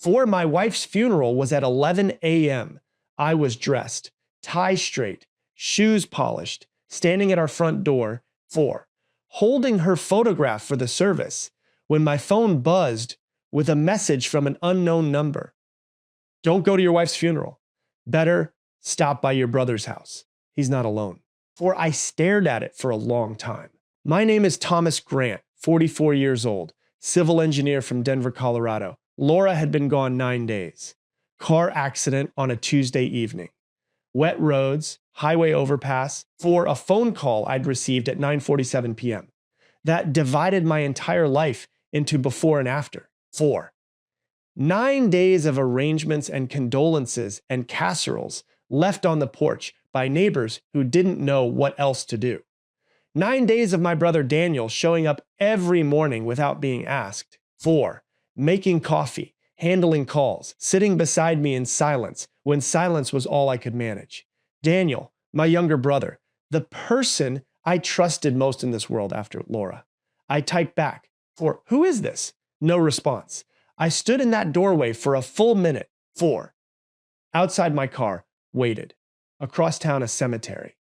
4, my wife's funeral was at 11 a.m. I was dressed, tie straight, shoes polished, standing at our front door. 4, holding her photograph for the service when my phone buzzed with a message from an unknown number. Don't go to your wife's funeral. Better stop by your brother's house. He's not alone. 4, I stared at it for a long time. My name is Thomas Grant, 44 years old, civil engineer from Denver, Colorado. Laura had been gone 9 days. Car accident on a Tuesday evening. Wet roads, highway overpass. 4, a phone call I'd received at 9:47 p.m. That divided my entire life into before and after. 4, 9 days of arrangements and condolences and casseroles left on the porch by neighbors who didn't know what else to do. 9 days of my brother Daniel showing up every morning without being asked. 4, making coffee, handling calls, sitting beside me in silence when silence was all I could manage. Daniel, my younger brother, the person I trusted most in this world after Laura. I typed back, 4, who is this? No response. I stood in that doorway for a full minute. 4, outside my car, waited. Across town, a cemetery.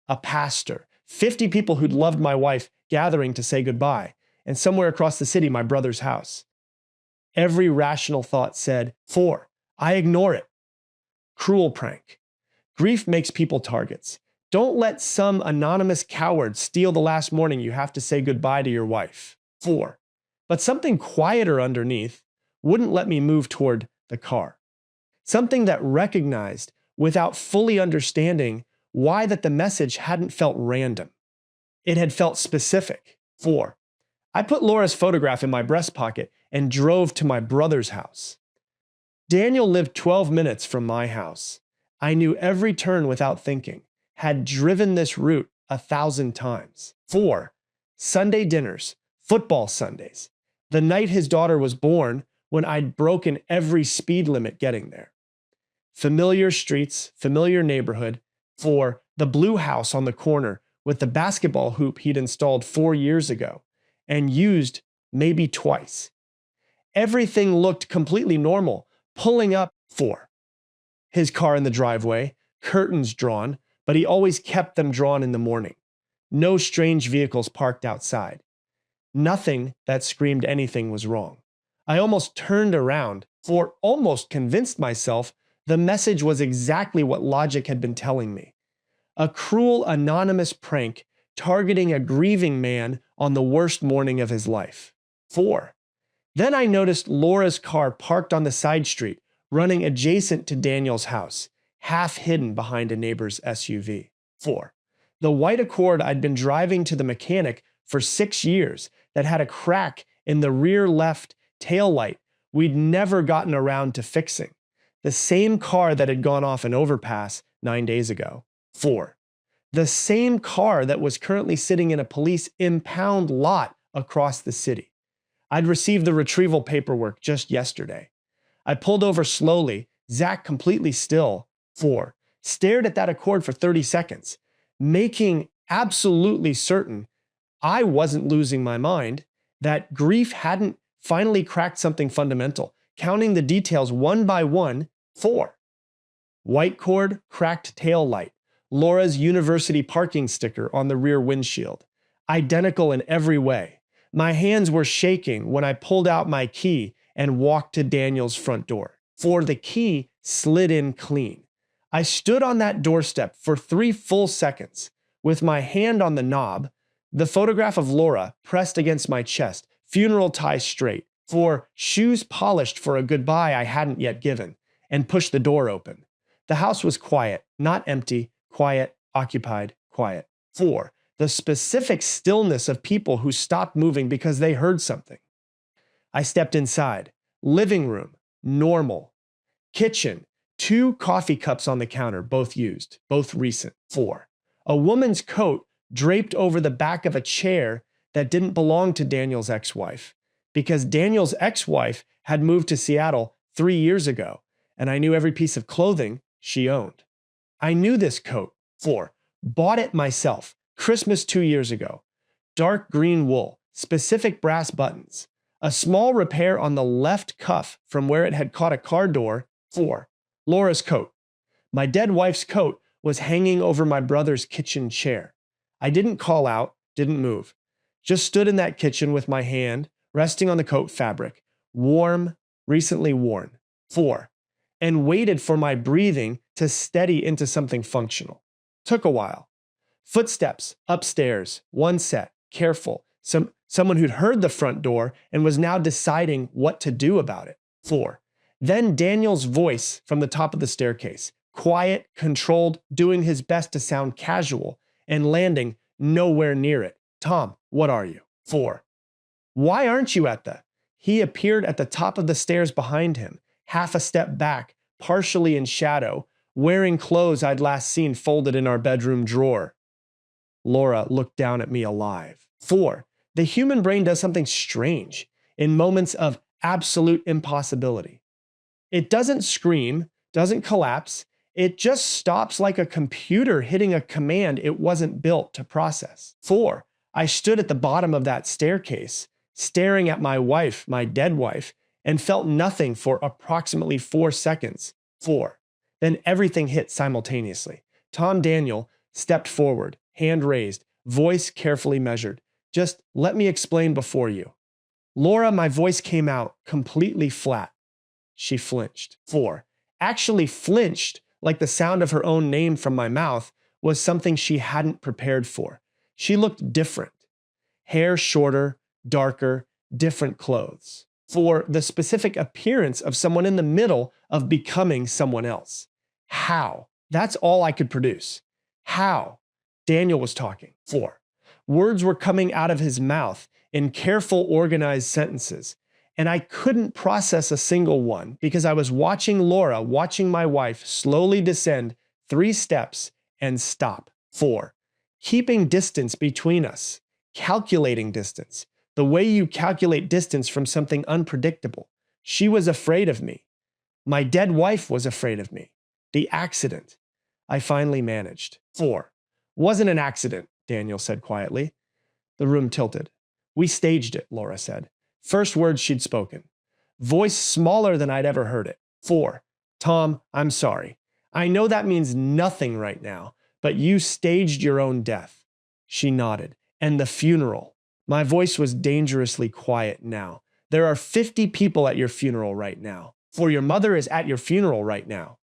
A pastor. 50 people who'd loved my wife gathering to say goodbye. And somewhere across the city, my brother's house. Every rational thought said, 4, I ignore it. Cruel prank. Grief makes people targets. Don't let some anonymous coward steal the last morning you have to say goodbye to your wife. 4, but something quieter underneath wouldn't let me move toward the car. Something that recognized without fully understanding why that the message hadn't felt random. It had felt specific. 4, I put Laura's photograph in my breast pocket and drove to my brother's house. Daniel lived 12 minutes from my house. I knew every turn without thinking, had driven this route 1,000 times. 4, Sunday dinners, football Sundays, the night his daughter was born when I'd broken every speed limit getting there. Familiar streets, familiar neighborhood. 4, the blue house on the corner with the basketball hoop he'd installed 4 years ago and used maybe twice. Everything looked completely normal, pulling up. 4, his car in the driveway, curtains drawn, but he always kept them drawn in the morning. No strange vehicles parked outside. Nothing that screamed anything was wrong. I almost turned around, for almost convinced myself the message was exactly what logic had been telling me. A cruel anonymous prank targeting a grieving man on the worst morning of his life. 4, then I noticed Laura's car parked on the side street, running adjacent to Daniel's house, half hidden behind a neighbor's SUV. 4, the white Accord I'd been driving to the mechanic for 6 years that had a crack in the rear left taillight we'd never gotten around to fixing. The same car that had gone off an overpass 9 days ago. 4, the same car that was currently sitting in a police impound lot across the city. I'd received the retrieval paperwork just yesterday. I pulled over slowly, Zach completely still. 4, stared at that Accord for 30 seconds, making absolutely certain I wasn't losing my mind, that grief hadn't finally cracked something fundamental. Counting the details one by one. 4, white cord, cracked tail light, Laura's university parking sticker on the rear windshield, identical in every way. My hands were shaking when I pulled out my key and walked to Daniel's front door. 4, the key slid in clean. I stood on that doorstep for 3 full seconds with my hand on the knob, the photograph of Laura pressed against my chest, funeral tie straight. 4, shoes polished for a goodbye I hadn't yet given, and pushed the door open. The house was quiet, not empty, quiet, occupied, quiet. 4, the specific stillness of people who stopped moving because they heard something. I stepped inside. Living room, normal. Kitchen, 2 coffee cups on the counter, both used, both recent. 4, a woman's coat draped over the back of a chair that didn't belong to Daniel's ex-wife, because Daniel's ex-wife had moved to Seattle 3 years ago, and I knew every piece of clothing she owned. I knew this coat. 4, bought it myself, Christmas 2 years ago. Dark green wool, specific brass buttons. A small repair on the left cuff from where it had caught a car door. 4. Laura's coat. My dead wife's coat was hanging over my brother's kitchen chair. I didn't call out, didn't move. Just stood in that kitchen with my hand resting on the coat fabric, warm, recently worn. 4. And waited for my breathing to steady into something functional. Took a while. Footsteps upstairs, one set, careful. Someone who'd heard the front door and was now deciding what to do about it. 4. Then Daniel's voice from the top of the staircase, quiet, controlled, doing his best to sound casual, and landing nowhere near it. Tom, what are you? 4. Why aren't you at the? He appeared at the top of the stairs behind him, half a step back, partially in shadow, wearing clothes I'd last seen folded in our bedroom drawer. Laura looked down at me alive. 4. The human brain does something strange in moments of absolute impossibility. It doesn't scream, doesn't collapse. It just stops like a computer hitting a command it wasn't built to process. 4. I stood at the bottom of that staircase, staring at my wife, my dead wife, and felt nothing for approximately 4 seconds. 4. Then everything hit simultaneously. Tom Daniel stepped forward, hand raised, voice carefully measured. Just let me explain before you. Laura, my voice came out completely flat. She flinched. 4. Actually flinched like the sound of her own name from my mouth was something she hadn't prepared for. She looked different. Hair shorter, darker, different clothes. 4. The specific appearance of someone in the middle of becoming someone else. How? That's all I could produce. How? Daniel was talking. 4. Words were coming out of his mouth in careful, organized sentences, and I couldn't process a single one because I was watching Laura, watching my wife slowly descend 3 steps and stop. 4. Keeping distance between us, calculating distance, the way you calculate distance from something unpredictable. She was afraid of me. My dead wife was afraid of me. The accident. I finally managed. 4. Wasn't an accident, Daniel said quietly. The room tilted. We staged it, Laura said. First words she'd spoken. Voice smaller than I'd ever heard it. 4. Tom, I'm sorry. I know that means nothing right now, but you staged your own death. She nodded. And the funeral. My voice was dangerously quiet now. There are 50 people at your funeral right now. For your mother is at your funeral right now.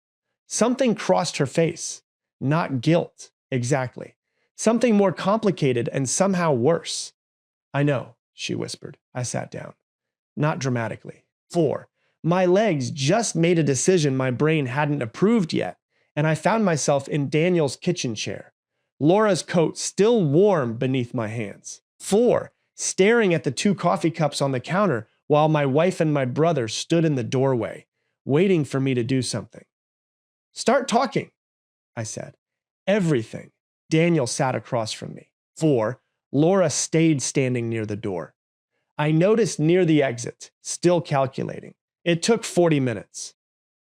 Something crossed her face. Not guilt, exactly. Something more complicated and somehow worse. I know, she whispered. I sat down. Not dramatically. 4. My legs just made a decision my brain hadn't approved yet, and I found myself in Daniel's kitchen chair. Laura's coat still warm beneath my hands. 4. Staring at the 2 coffee cups on the counter while my wife and my brother stood in the doorway, waiting for me to do something. Start talking, I said. Everything. Daniel sat across from me. 4. Laura stayed standing near the door. I noticed near the exit, still calculating. It took 40 minutes.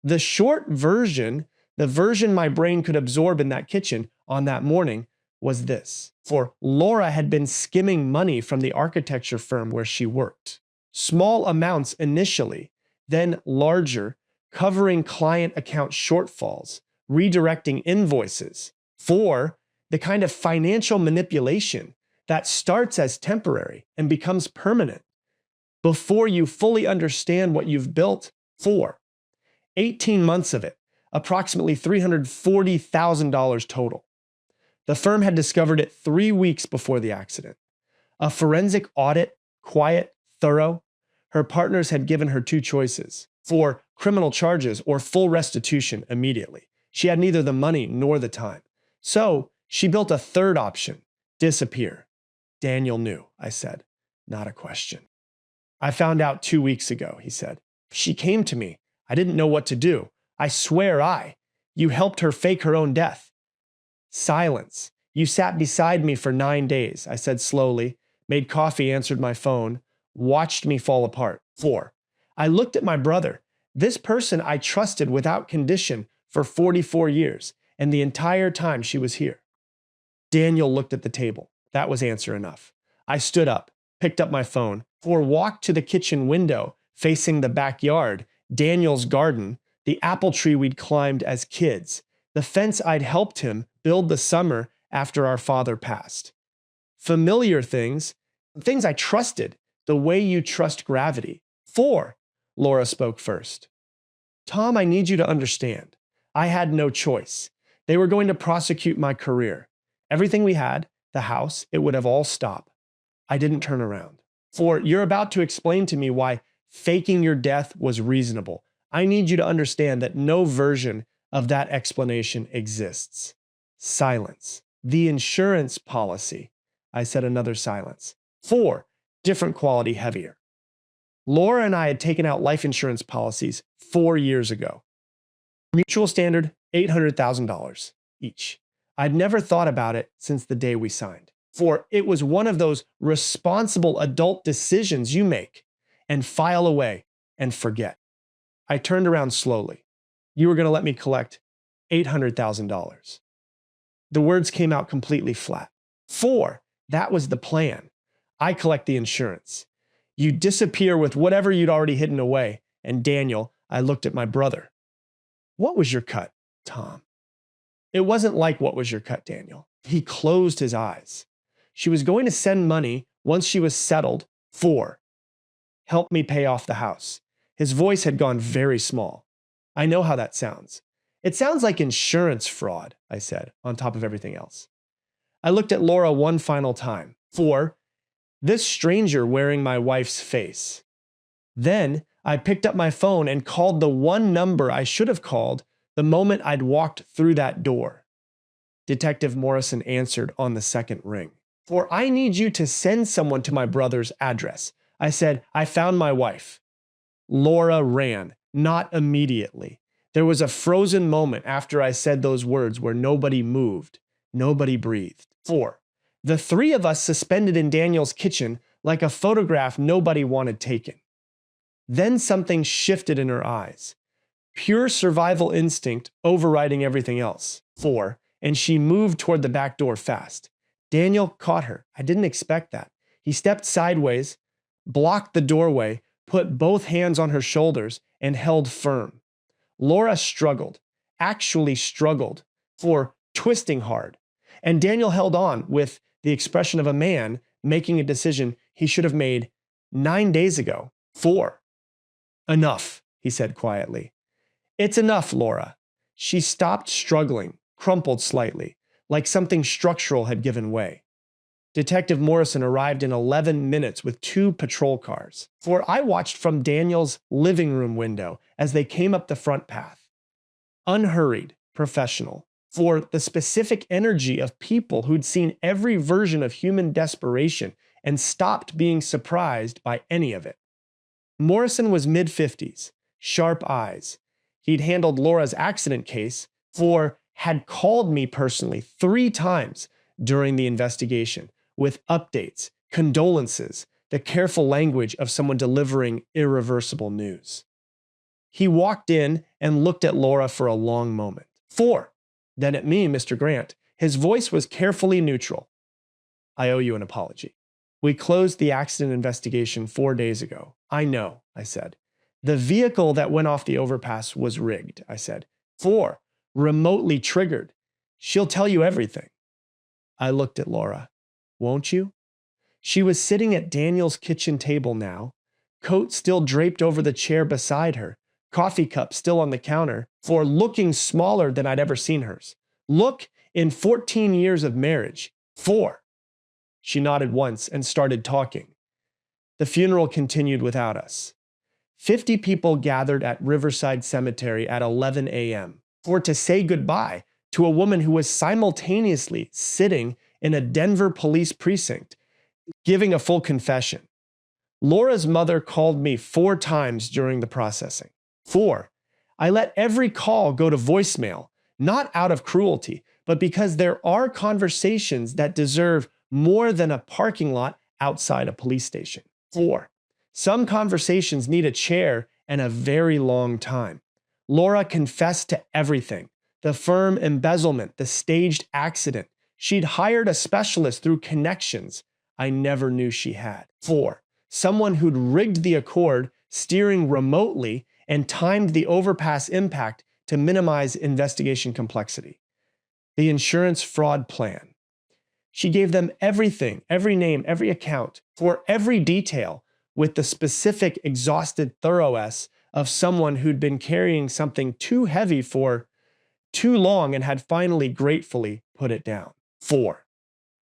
The short version, the version my brain could absorb in that kitchen on that morning, was this. For Laura had been skimming money from the architecture firm where she worked. Small amounts initially, then larger, covering client account shortfalls, redirecting invoices. 4. The kind of financial manipulation that starts as temporary and becomes permanent before you fully understand what you've built. 4. 18 months of it, approximately $340,000 total. The firm had discovered it 3 weeks before the accident. A forensic audit, quiet, thorough. Her partners had given her 2 choices: for criminal charges or full restitution immediately. She had neither the money nor the time. So she built a 3rd option: disappear. Daniel knew, I said. Not a question. I found out 2 weeks ago, he said. She came to me. I didn't know what to do. I swear you helped her fake her own death. Silence. You sat beside me for 9 days, I said slowly, made coffee, answered my phone, watched me fall apart. 4. I looked at my brother, this person I trusted without condition for 44 years, and the entire time she was here. Daniel looked at the table. That was answer enough. I stood up, picked up my phone. 4, walked to the kitchen window facing the backyard, Daniel's garden, the apple tree we'd climbed as kids, the fence I'd helped him build the summer after our father passed. Familiar things, things I trusted, the way you trust gravity. 4, Laura spoke first. Tom, I need you to understand. I had no choice. They were going to prosecute my career. Everything we had, the house, it would have all stopped. I didn't turn around. 4, you're about to explain to me why faking your death was reasonable. I need you to understand that no version of that explanation exists. Silence. The insurance policy. I said another silence. 4, different quality, heavier. Laura and I had taken out life insurance policies 4 years ago. Mutual standard, $800,000 each. I'd never thought about it since the day we signed. 4, it was one of those responsible adult decisions you make and file away and forget. I turned around slowly. You were going to let me collect $800,000. The words came out completely flat. 4, that was the plan. I collect the insurance. You disappear with whatever you'd already hidden away. And Daniel, I looked at my brother. What was your cut, Tom? It wasn't like what was your cut, Daniel. He closed his eyes. She was going to send money once she was settled. 4, help me pay off the house. His voice had gone very small. I know how that sounds. It sounds like insurance fraud, I said, on top of everything else. I looked at Laura one final time. 4, this stranger wearing my wife's face. Then I picked up my phone and called the one number I should have called the moment I'd walked through that door. Detective Morrison answered on the second ring. 4, I need you to send someone to my brother's address. I said, I found my wife. Laura ran, not immediately. There was a frozen moment after I said those words where nobody moved, nobody breathed. 4, the 3 of us suspended in Daniel's kitchen like a photograph nobody wanted taken. Then something shifted in her eyes. Pure survival instinct overriding everything else. 4, and she moved toward the back door fast. Daniel caught her. I didn't expect that. He stepped sideways, blocked the doorway, put both hands on her shoulders, and held firm. Laura struggled, actually struggled, 4, twisting hard. And Daniel held on with the expression of a man making a decision he should have made 9 days ago. 4, enough, he said quietly. It's enough, Laura. She stopped struggling, crumpled slightly, like something structural had given way. Detective Morrison arrived in 11 minutes with 2 patrol cars. 4, I watched from Daniel's living room window as they came up the front path. Unhurried, professional. 4, the specific energy of people who'd seen every version of human desperation and stopped being surprised by any of it. Morrison was mid-50s, sharp eyes. He'd handled Laura's accident case. 4, had called me personally 3 times during the investigation with updates, condolences, the careful language of someone delivering irreversible news. He walked in and looked at Laura for a long moment. 4, then at me, Mr. Grant. His voice was carefully neutral. I owe you an apology. We closed the accident investigation 4 days ago. I know, I said. The vehicle that went off the overpass was rigged, I said. 4, remotely triggered. She'll tell you everything. I looked at Laura. Won't you? She was sitting at Daniel's kitchen table now, coat still draped over the chair beside her, coffee cup still on the counter, 4, looking smaller than I'd ever seen hers. Look, in 14 years of marriage. 4. She nodded once and started talking. The funeral continued without us. 50 people gathered at Riverside Cemetery at 11 a.m. to say goodbye to a woman who was simultaneously sitting in a Denver police precinct, giving a full confession. Laura's mother called me 4 times during the processing. 4, I let every call go to voicemail, not out of cruelty, but because there are conversations that deserve more than a parking lot outside a police station. 4, some conversations need a chair and a very long time. Laura confessed to everything. The firm embezzlement, the staged accident. She'd hired a specialist through connections. I never knew she had. 4. Someone who'd rigged the Accord, steering remotely, and timed the overpass impact to minimize investigation complexity. The insurance fraud plan. She gave them everything, every name, every account, for every detail, with the specific exhausted thoroughness of someone who'd been carrying something too heavy for too long and had finally gratefully put it down. 4.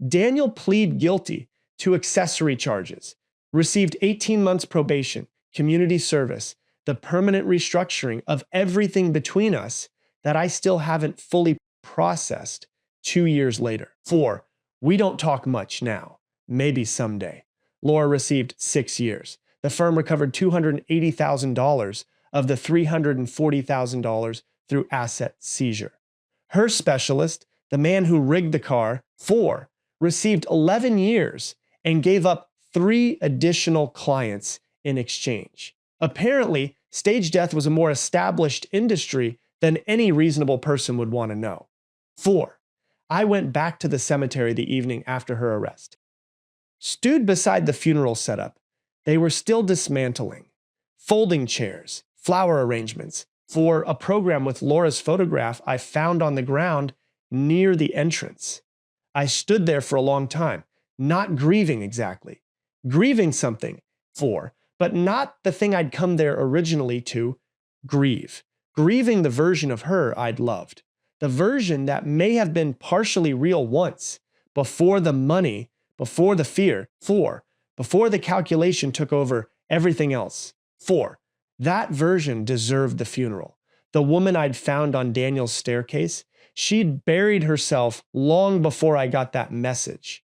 Daniel pleaded guilty to accessory charges, received 18 months probation, community service, the permanent restructuring of everything between us that I still haven't fully processed 2 years later. 4. We don't talk much now. Maybe someday. Laura received 6 years. The firm recovered $280,000 of the $340,000 through asset seizure. Her specialist, the man who rigged the car, 4, received 11 years and gave up 3 additional clients in exchange. Apparently, stage death was a more established industry than any reasonable person would want to know. 4. I went back to the cemetery the evening after her arrest. Stood beside the funeral setup, they were still dismantling. Folding chairs, flower arrangements, for a program with Laura's photograph I found on the ground near the entrance. I stood there for a long time, not grieving exactly. Grieving something, 4, but not the thing I'd come there originally to grieve. Grieving the version of her I'd loved. The version that may have been partially real once, before the money, before the fear, 4, before the calculation took over everything else, 4. That version deserved the funeral. The woman I'd found on Daniel's staircase, she'd buried herself long before I got that message.